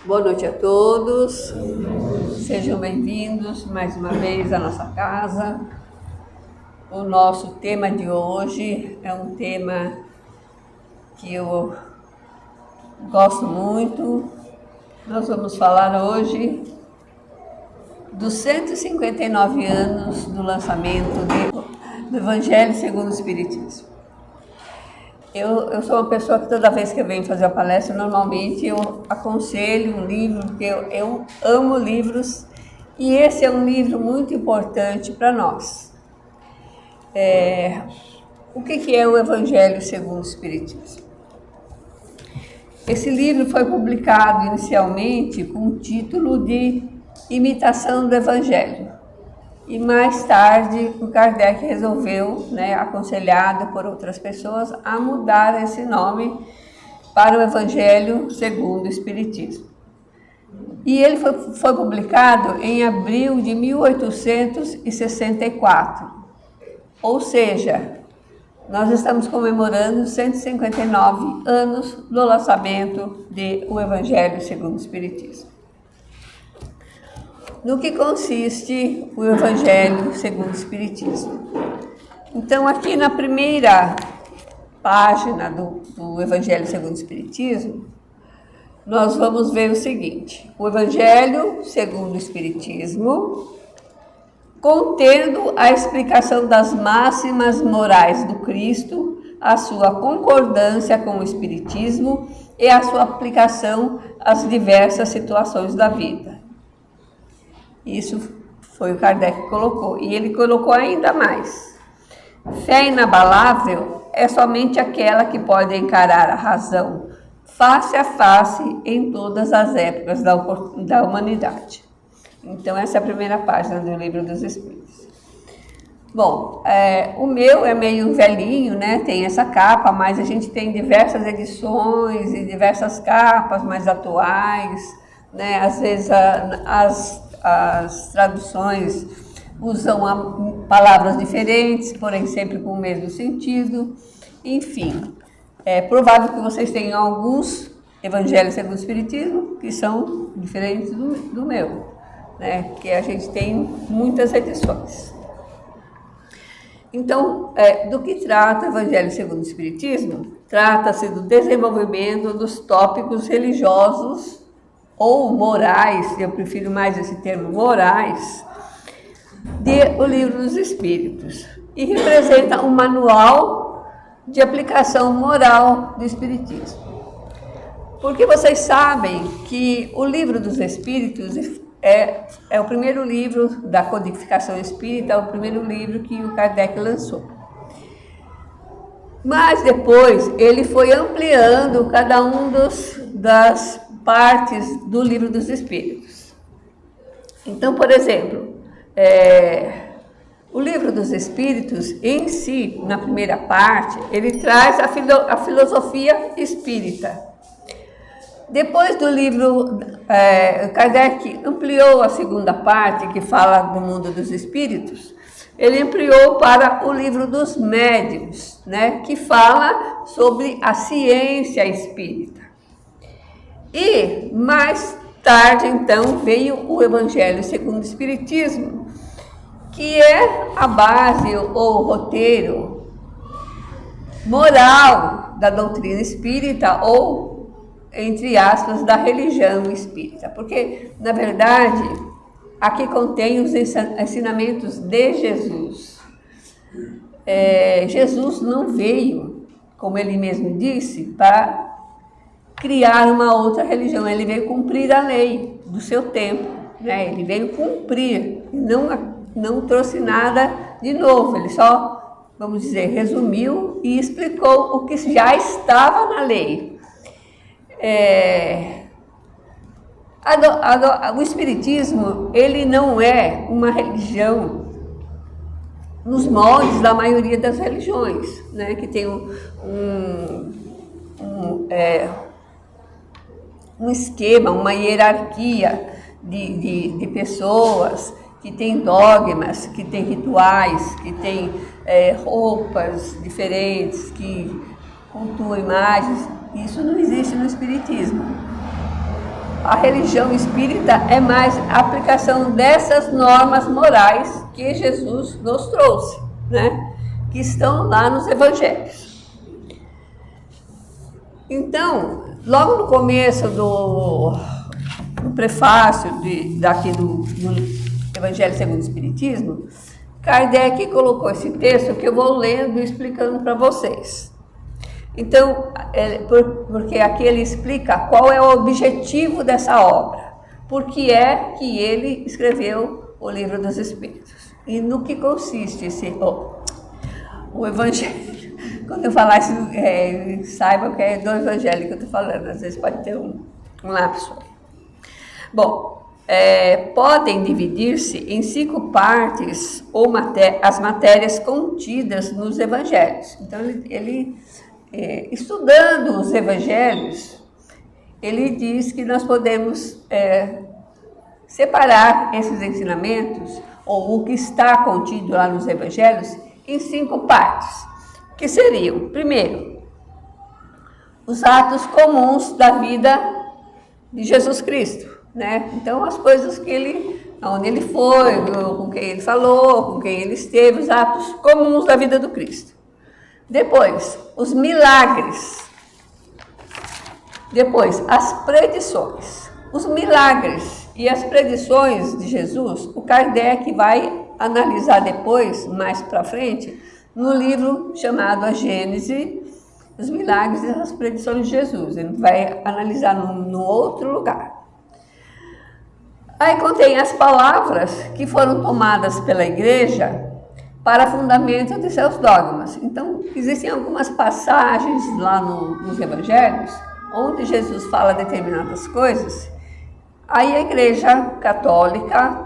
Boa noite a todos, sejam bem-vindos mais uma vez à nossa casa. O nosso tema de hoje é um tema que eu gosto muito. Nós vamos falar hoje dos 159 anos do lançamento do Evangelho segundo o Espiritismo. Eu sou uma pessoa que toda vez que eu venho fazer a palestra, normalmente eu aconselho um livro, porque eu amo livros, e esse é um livro muito importante para nós. O que é o Evangelho segundo o Espiritismo? Esse livro foi publicado inicialmente com o título de Imitação do Evangelho. E mais tarde, o Kardec resolveu, aconselhado por outras pessoas, a mudar esse nome para o Evangelho segundo o Espiritismo. E ele foi publicado em abril de 1864. Ou seja, nós estamos comemorando 159 anos do lançamento do Evangelho segundo o Espiritismo. No que consiste o Evangelho segundo o Espiritismo? Então, aqui na primeira página do Evangelho segundo o Espiritismo, nós vamos ver o seguinte: o Evangelho segundo o Espiritismo, contendo a explicação das máximas morais do Cristo, a sua concordância com o Espiritismo e a sua aplicação às diversas situações da vida. Isso foi o Kardec que colocou. E ele colocou ainda mais. Fé inabalável é somente aquela que pode encarar a razão face a face em todas as épocas da humanidade. Então, essa é a primeira página do Livro dos Espíritos. Bom, o meu é meio velhinho, tem essa capa, mas a gente tem diversas edições e diversas capas mais atuais, às vezes as traduções usam palavras diferentes, porém sempre com o mesmo sentido. Enfim, é provável que vocês tenham alguns Evangelhos segundo o Espiritismo que são diferentes do meu, que a gente tem muitas edições. Então, do que trata o Evangelho segundo o Espiritismo? Trata-se do desenvolvimento dos tópicos religiosos ou morais, eu prefiro mais esse termo morais, o Livro dos Espíritos, e representa um manual de aplicação moral do Espiritismo. Porque vocês sabem que o Livro dos Espíritos é o primeiro livro da codificação espírita, é o primeiro livro que o Kardec lançou. Mas depois ele foi ampliando cada um das partes do Livro dos Espíritos. Então, por exemplo, o Livro dos Espíritos em si, na primeira parte, ele traz a filosofia espírita. Depois do livro, Kardec ampliou a segunda parte, que fala do mundo dos espíritos. Ele ampliou para o Livro dos Médiuns, que fala sobre a ciência espírita. E mais tarde, então, veio o Evangelho segundo o Espiritismo, que é a base ou o roteiro moral da doutrina espírita ou, entre aspas, da religião espírita. Porque, na verdade, aqui contém os ensinamentos de Jesus. Jesus não veio, como ele mesmo disse, para criar uma outra religião. Ele veio cumprir a lei do seu tempo, Ele veio cumprir, não trouxe nada de novo. Ele só, vamos dizer, resumiu e explicou o que já estava na lei. O Espiritismo, ele não é uma religião nos moldes da maioria das religiões, que tem um esquema, uma hierarquia de pessoas, que tem dogmas, que tem rituais, que tem roupas diferentes, que cultuam imagens. Isso não existe no Espiritismo. a religião espírita é mais a aplicação dessas normas morais que Jesus nos trouxe, né? Que estão lá nos evangelhos. Então, logo no começo do prefácio daqui do Evangelho segundo o Espiritismo, Kardec colocou esse texto que eu vou lendo e explicando para vocês. Então, porque aqui ele explica qual é o objetivo dessa obra, por que é que ele escreveu o Livro dos Espíritos e no que consiste o Evangelho. Quando eu falar isso, saibam que é do Evangelho que eu estou falando, às vezes pode ter um lapso. Bom, podem dividir-se em 5 partes ou as matérias contidas nos Evangelhos. Então, ele estudando os Evangelhos, ele diz que nós podemos separar esses ensinamentos, ou o que está contido lá nos Evangelhos, em 5 partes, que seriam, primeiro, os atos comuns da vida de Jesus Cristo, né? Então, as coisas onde ele foi, com quem ele falou, com quem ele esteve, os atos comuns da vida do Cristo. Depois, os milagres. Depois, as predições. Os milagres e as predições de Jesus, o Kardec vai analisar depois, mais para frente, no livro chamado A Gênese, os milagres e as predições de Jesus. Ele vai analisar no outro lugar. Aí contém as palavras que foram tomadas pela igreja para fundamento de seus dogmas. Então, existem algumas passagens lá nos evangelhos, onde Jesus fala determinadas coisas, aí a igreja católica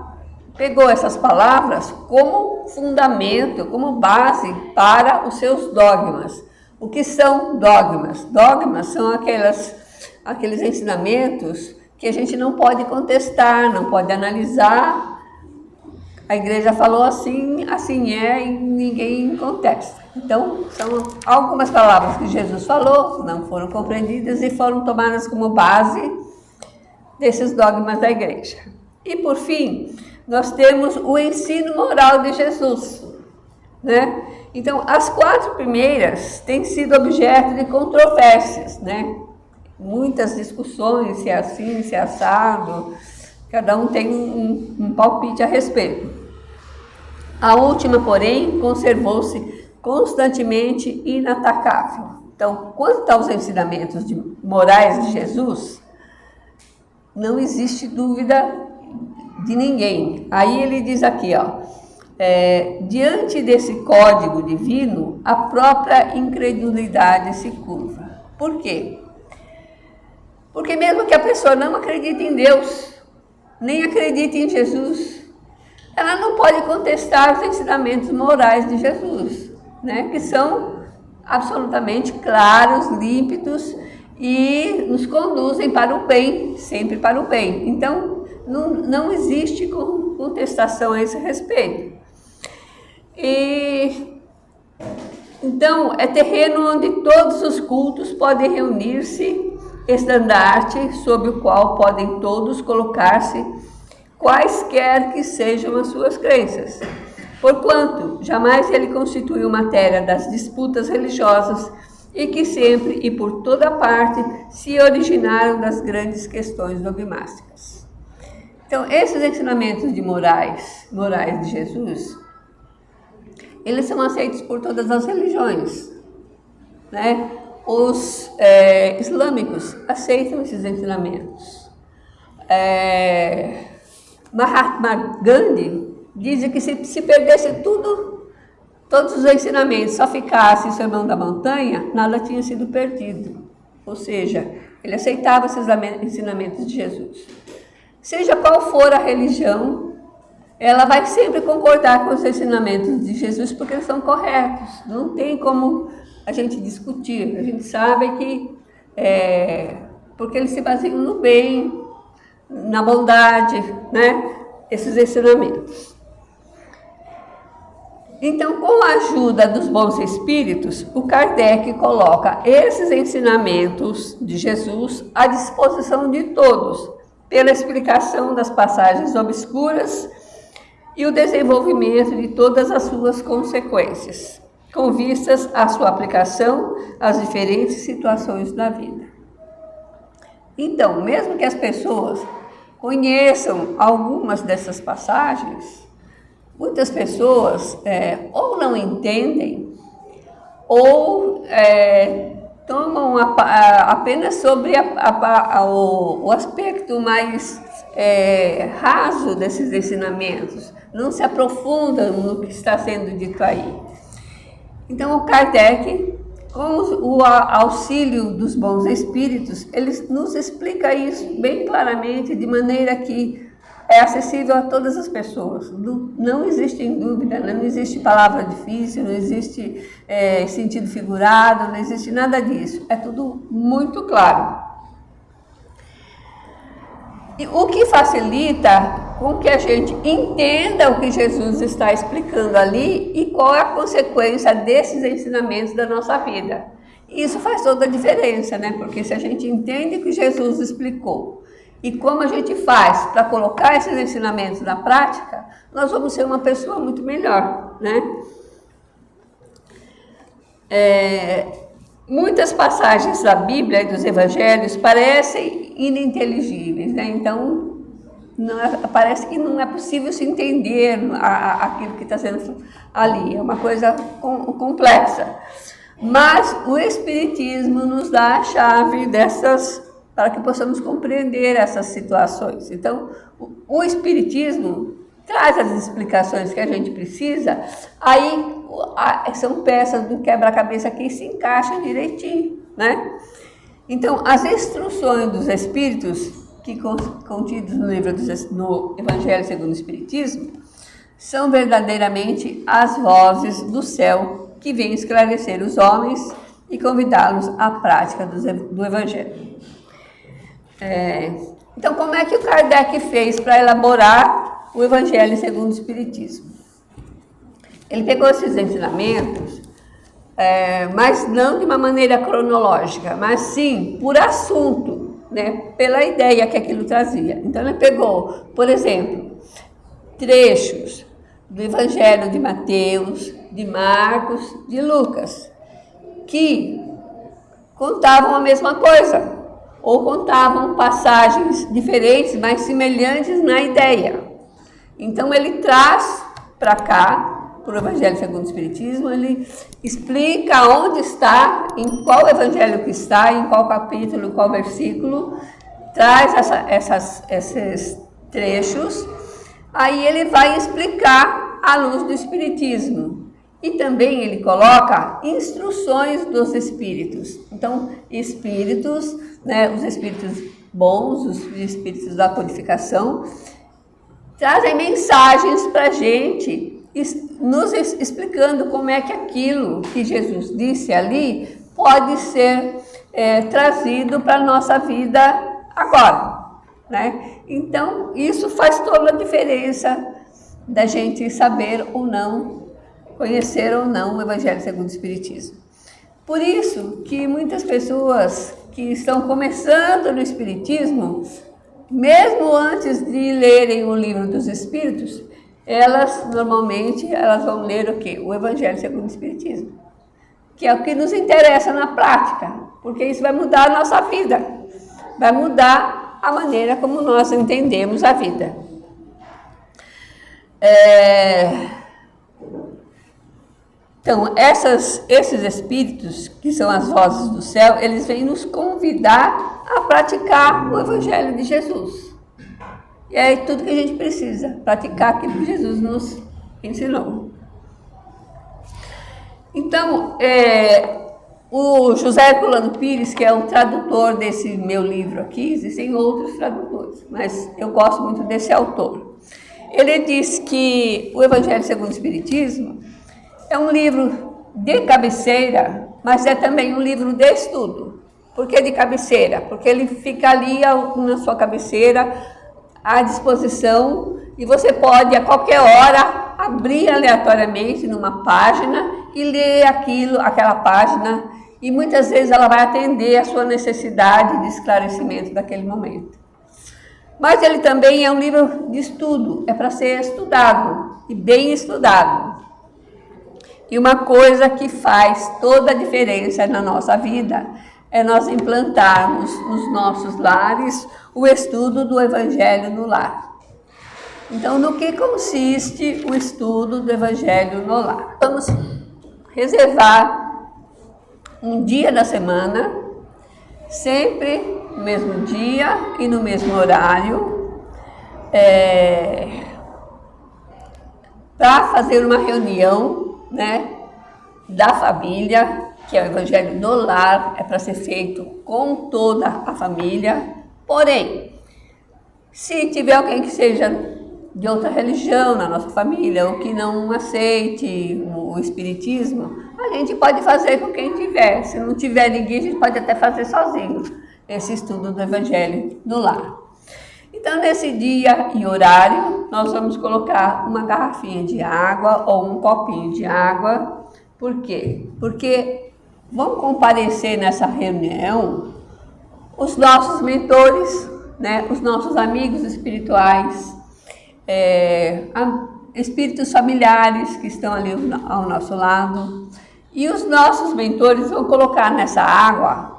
pegou essas palavras como fundamento, como base para os seus dogmas. O que são dogmas? Dogmas são aqueles ensinamentos que a gente não pode contestar, não pode analisar. A igreja falou assim, assim é, e ninguém contesta. Então, são algumas palavras que Jesus falou, não foram compreendidas e foram tomadas como base desses dogmas da igreja. E, por fim, nós temos o ensino moral de Jesus, né? Então, as 4 primeiras têm sido objeto de controvérsias, né? Muitas discussões, se é assim, se é assado, cada um tem um palpite a respeito. A última, porém, conservou-se constantemente inatacável. Então, quanto aos ensinamentos morais de Jesus, não existe dúvida de ninguém. Aí ele diz aqui, diante desse código divino, a própria incredulidade se curva. Por quê? Porque mesmo que a pessoa não acredite em Deus, nem acredite em Jesus, ela não pode contestar os ensinamentos morais de Jesus, né? Que são absolutamente claros, límpidos e nos conduzem para o bem, sempre para o bem. Então, não existe contestação a esse respeito. Então, é terreno onde todos os cultos podem reunir-se, estandarte sob o qual podem todos colocar-se, quaisquer que sejam as suas crenças, porquanto jamais ele constituiu matéria das disputas religiosas e que sempre e por toda parte se originaram das grandes questões dogmáticas. Então, esses ensinamentos morais de Jesus, eles são aceitos por todas as religiões, né? Os islâmicos aceitam esses ensinamentos. Mahatma Gandhi diz que se perdesse todos os ensinamentos, só ficasse o Sermão da Montanha, nada tinha sido perdido. Ou seja, ele aceitava esses ensinamentos de Jesus. Seja qual for a religião, ela vai sempre concordar com os ensinamentos de Jesus porque eles são corretos. Não tem como a gente discutir. A gente sabe que porque eles se baseiam no bem, na bondade, né? Esses ensinamentos. Então, com a ajuda dos bons espíritos, o Kardec coloca esses ensinamentos de Jesus à disposição de todos, pela explicação das passagens obscuras e o desenvolvimento de todas as suas consequências, com vistas à sua aplicação às diferentes situações da vida. Então, mesmo que as pessoas conheçam algumas dessas passagens, muitas pessoas ou não entendem ou tomam apenas sobre o aspecto mais raso desses ensinamentos, não se aprofundam no que está sendo dito aí. Então, o Kardec, com o auxílio dos bons espíritos, ele nos explica isso bem claramente, de maneira que é acessível a todas as pessoas. Não existe dúvida, não existe palavra difícil, não existe sentido figurado, não existe nada disso. É tudo muito claro. E o que facilita com que a gente entenda o que Jesus está explicando ali e qual é a consequência desses ensinamentos da nossa vida. Isso faz toda a diferença, né? Porque se a gente entende o que Jesus explicou e como a gente faz para colocar esses ensinamentos na prática, nós vamos ser uma pessoa muito melhor, né? Muitas passagens da Bíblia e dos Evangelhos parecem ininteligíveis, né? Então, parece que não é possível se entender aquilo que está sendo ali, é uma coisa complexa. Mas o Espiritismo nos dá a chave para que possamos compreender essas situações. Então, o Espiritismo traz as explicações que a gente precisa, aí são peças do quebra-cabeça que se encaixam direitinho, né? Então, as instruções dos Espíritos, contidos no livro no Evangelho segundo o Espiritismo, são verdadeiramente as vozes do céu que vêm esclarecer os homens e convidá-los à prática do Evangelho. Então, como é que o Kardec fez para elaborar o Evangelho segundo o Espiritismo? Ele pegou esses ensinamentos, mas não de uma maneira cronológica, mas sim por assunto, né, pela ideia que aquilo trazia. Então, ele pegou, por exemplo, trechos do Evangelho de Mateus, de Marcos, de Lucas, que contavam a mesma coisa, ou contavam passagens diferentes, mas semelhantes na ideia. Então, ele traz para cá, para o Evangelho segundo o Espiritismo, ele explica onde está, em qual evangelho que está, em qual capítulo, em qual versículo, traz esses trechos, aí ele vai explicar à luz do Espiritismo. E também ele coloca instruções dos espíritos. Então, espíritos, né, os espíritos bons, os espíritos da codificação, trazem mensagens para a gente, nos explicando como é que aquilo que Jesus disse ali pode ser trazido para a nossa vida agora, né? Então, isso faz toda a diferença da gente saber ou não, conhecer ou não o Evangelho segundo o Espiritismo. Por isso que muitas pessoas que estão começando no Espiritismo, mesmo antes de lerem o Livro dos Espíritos, normalmente vão ler o quê? O Evangelho segundo o Espiritismo, que é o que nos interessa na prática, porque isso vai mudar a nossa vida, vai mudar a maneira como nós entendemos a vida. Então, esses espíritos, que são as vozes do céu, eles vêm nos convidar a praticar o Evangelho de Jesus. E é tudo que a gente precisa, praticar aquilo que Jesus nos ensinou. Então, o José Herculano Pires, que é o tradutor desse meu livro aqui, existem outros tradutores, mas eu gosto muito desse autor. Ele diz que o Evangelho segundo o Espiritismo é um livro de cabeceira, mas é também um livro de estudo. Por que de cabeceira? Porque ele fica ali na sua cabeceira, à disposição, e você pode a qualquer hora abrir aleatoriamente numa página e ler aquela página, e muitas vezes ela vai atender a sua necessidade de esclarecimento daquele momento. Mas ele também é um livro de estudo, é para ser estudado e bem estudado. E uma coisa que faz toda a diferença na nossa vida é nós implantarmos nos nossos lares o estudo do Evangelho no lar. Então, no que consiste o estudo do Evangelho no lar? Vamos reservar um dia da semana, sempre no mesmo dia e no mesmo horário, para fazer uma reunião, né, da família, que é o Evangelho no lar, é para ser feito com toda a família. Porém, se tiver alguém que seja de outra religião na nossa família, ou que não aceite o Espiritismo, a gente pode fazer com quem tiver. Se não tiver ninguém, a gente pode até fazer sozinho esse estudo do Evangelho no lar. Então, nesse dia e horário, nós vamos colocar uma garrafinha de água ou um copinho de água. Por quê? Porque vão comparecer nessa reunião os nossos mentores, né, os nossos amigos espirituais, espíritos familiares que estão ali ao nosso lado. E os nossos mentores vão colocar nessa água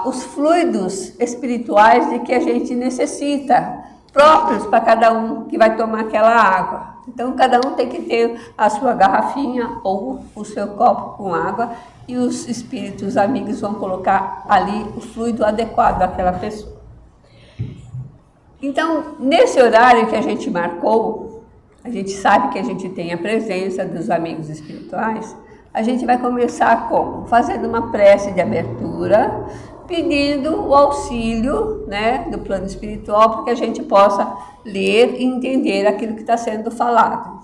os fluidos espirituais de que a gente necessita, próprios para cada um que vai tomar aquela água. Então, cada um tem que ter a sua garrafinha ou o seu copo com água, e os espíritos amigos vão colocar ali o fluido adequado àquela pessoa. Então, nesse horário que a gente marcou, a gente sabe que a gente tem a presença dos amigos espirituais. A gente vai começar como? Fazendo uma prece de abertura, pedindo o auxílio, né, do plano espiritual, para que a gente possa ler e entender aquilo que está sendo falado.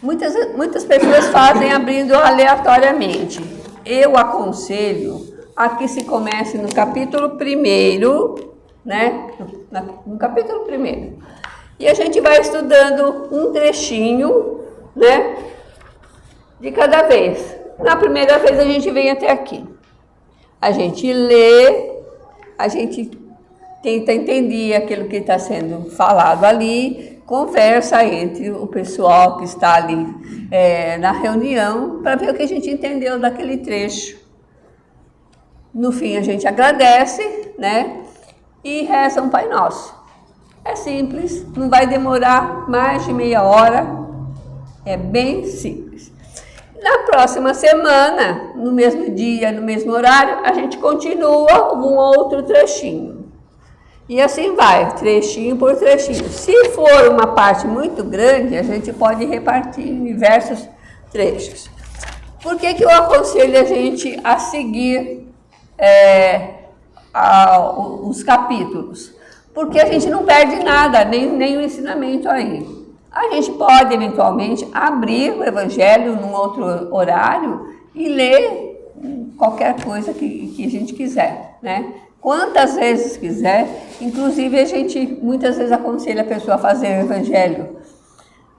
Muitas pessoas fazem abrindo aleatoriamente. Eu aconselho a que se comece no capítulo 1º, né, no capítulo 1º. E a gente vai estudando um trechinho, né, de cada vez. Na primeira vez a gente vem até aqui. A gente lê, a gente tenta entender aquilo que está sendo falado ali, conversa entre o pessoal que está ali na reunião, para ver o que a gente entendeu daquele trecho. No fim a gente agradece, né, e reza um Pai Nosso. É simples, não vai demorar mais de meia hora, é bem simples. Na próxima semana, no mesmo dia, no mesmo horário, a gente continua um outro trechinho. E assim vai, trechinho por trechinho. Se for uma parte muito grande, a gente pode repartir em diversos trechos. Por que eu aconselho a gente a seguir os capítulos? Porque a gente não perde nada, nem o ensinamento aí. A gente pode, eventualmente, abrir o Evangelho num outro horário e ler qualquer coisa que a gente quiser, né? Quantas vezes quiser. Inclusive, a gente muitas vezes aconselha a pessoa a fazer o Evangelho.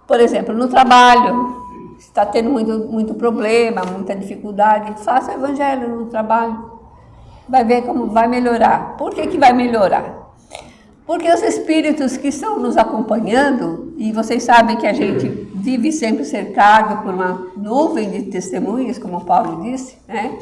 Por exemplo, no trabalho, está tendo muito problema, muita dificuldade, faça o Evangelho no trabalho. Vai ver como vai melhorar. Por que vai melhorar? Porque os espíritos que estão nos acompanhando, e vocês sabem que a gente vive sempre cercado por uma nuvem de testemunhas, como Paulo disse, né?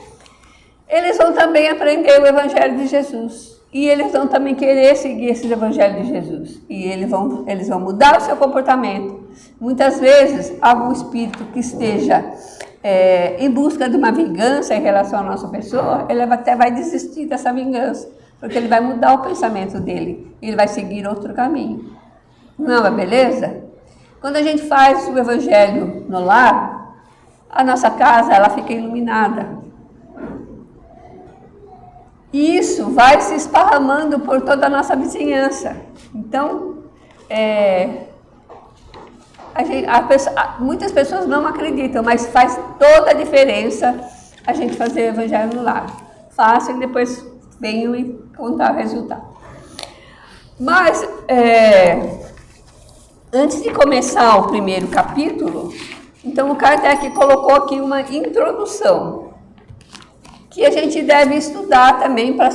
Eles vão também aprender o Evangelho de Jesus. E eles vão também querer seguir esse Evangelho de Jesus. E eles vão mudar o seu comportamento. Muitas vezes, algum espírito que esteja em busca de uma vingança em relação à nossa pessoa, ele até vai desistir dessa vingança. Porque ele vai mudar o pensamento dele, ele vai seguir outro caminho. Não é beleza? Quando a gente faz o Evangelho no lar, a nossa casa ela fica iluminada. E isso vai se esparramando por toda a nossa vizinhança. Então, muitas pessoas não acreditam, mas faz toda a diferença a gente fazer o Evangelho no lar. Façam e depois venham e contar o resultado. Mas, antes de começar o primeiro capítulo, então o Kardec colocou aqui uma introdução. que a gente deve estudar também para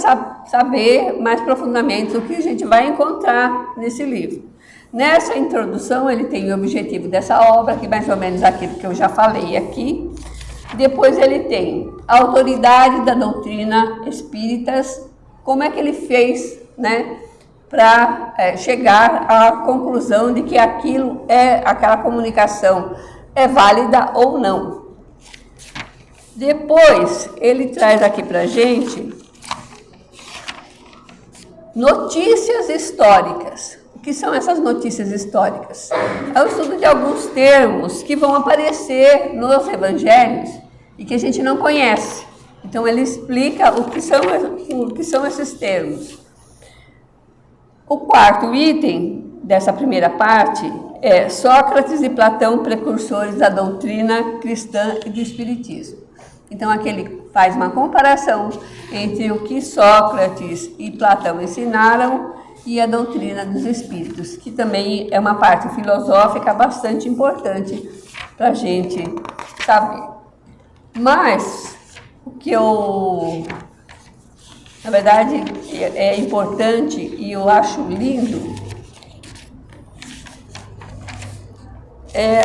saber mais profundamente o que a gente vai encontrar nesse livro. Nessa introdução, ele tem o objetivo dessa obra, que é mais ou menos aquilo que eu já falei aqui. Depois ele tem a autoridade da doutrina espíritas, como é que ele fez, né, para chegar à conclusão de que aquela comunicação é válida ou não. Depois, ele traz aqui para a gente notícias históricas. O que são essas notícias históricas? É o estudo de alguns termos que vão aparecer nos evangelhos e que a gente não conhece. Então, ele explica o que são esses termos. O quarto item dessa primeira parte é Sócrates e Platão, precursores da doutrina cristã e do espiritismo. Então, aqui ele faz uma comparação entre o que Sócrates e Platão ensinaram e a doutrina dos espíritos, que também é uma parte filosófica bastante importante para a gente saber. Mas, o que na verdade, é importante e eu acho lindo é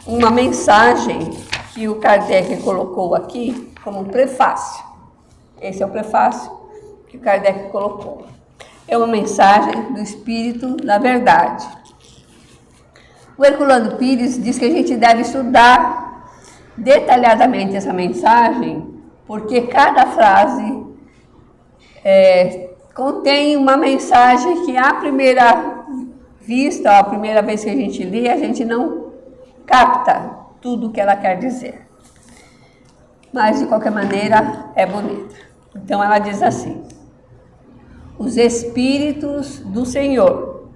uma mensagem que o Kardec colocou aqui como um prefácio. Esse é o prefácio que o Kardec colocou. É uma mensagem do Espírito da Verdade. O Herculano Pires diz que a gente deve estudar detalhadamente essa mensagem, porque cada frase contém uma mensagem que à primeira vista, à primeira vez que a gente lê, a gente não capta tudo o que ela quer dizer. Mas, de qualquer maneira, é bonita. Então, ela diz assim: os Espíritos do Senhor,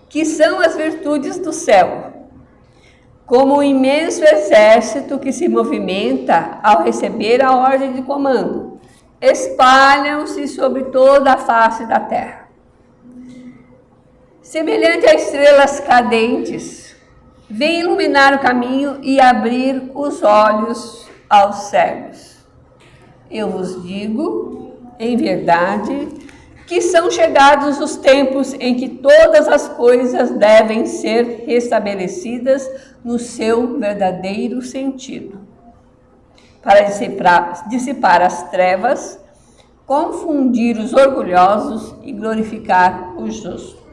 que são as virtudes do céu, como um imenso exército que se movimenta ao receber a ordem de comando, espalham-se sobre toda a face da terra. Semelhante a estrelas cadentes, vem iluminar o caminho e abrir os olhos aos cegos. Eu vos digo, em verdade, que são chegados os tempos em que todas as coisas devem ser restabelecidas no seu verdadeiro sentido, para dissipar as trevas, confundir os orgulhosos e glorificar os justos.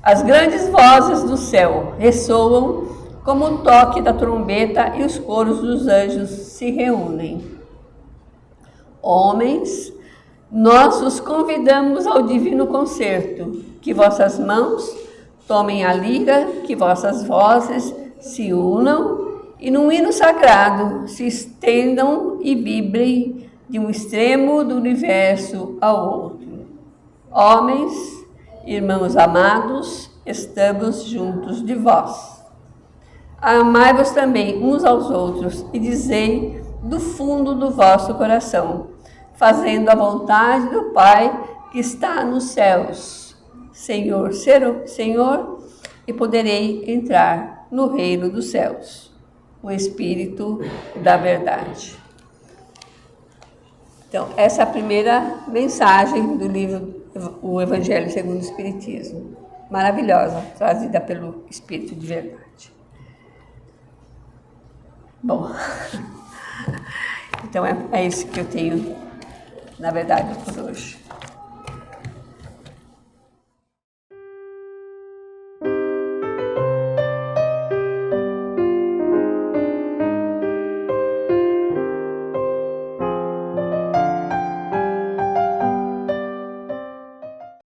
As grandes vozes do céu ressoam como o toque da trombeta e os coros dos anjos se reúnem. Homens, nós os convidamos ao divino concerto, que vossas mãos tomem a lira, que vossas vozes se unam e num hino sagrado se estendam e vibrem de um extremo do universo ao outro. Homens, irmãos amados, estamos juntos de vós. Amai-vos também uns aos outros e dizei do fundo do vosso coração, fazendo a vontade do Pai que está nos céus. Senhor, e poderei entrar no reino dos céus. O Espírito da Verdade. Então, essa é a primeira mensagem do livro O Evangelho segundo o Espiritismo. Maravilhosa, trazida pelo Espírito de Verdade. Bom, então é isso que eu tenho, na verdade, por hoje.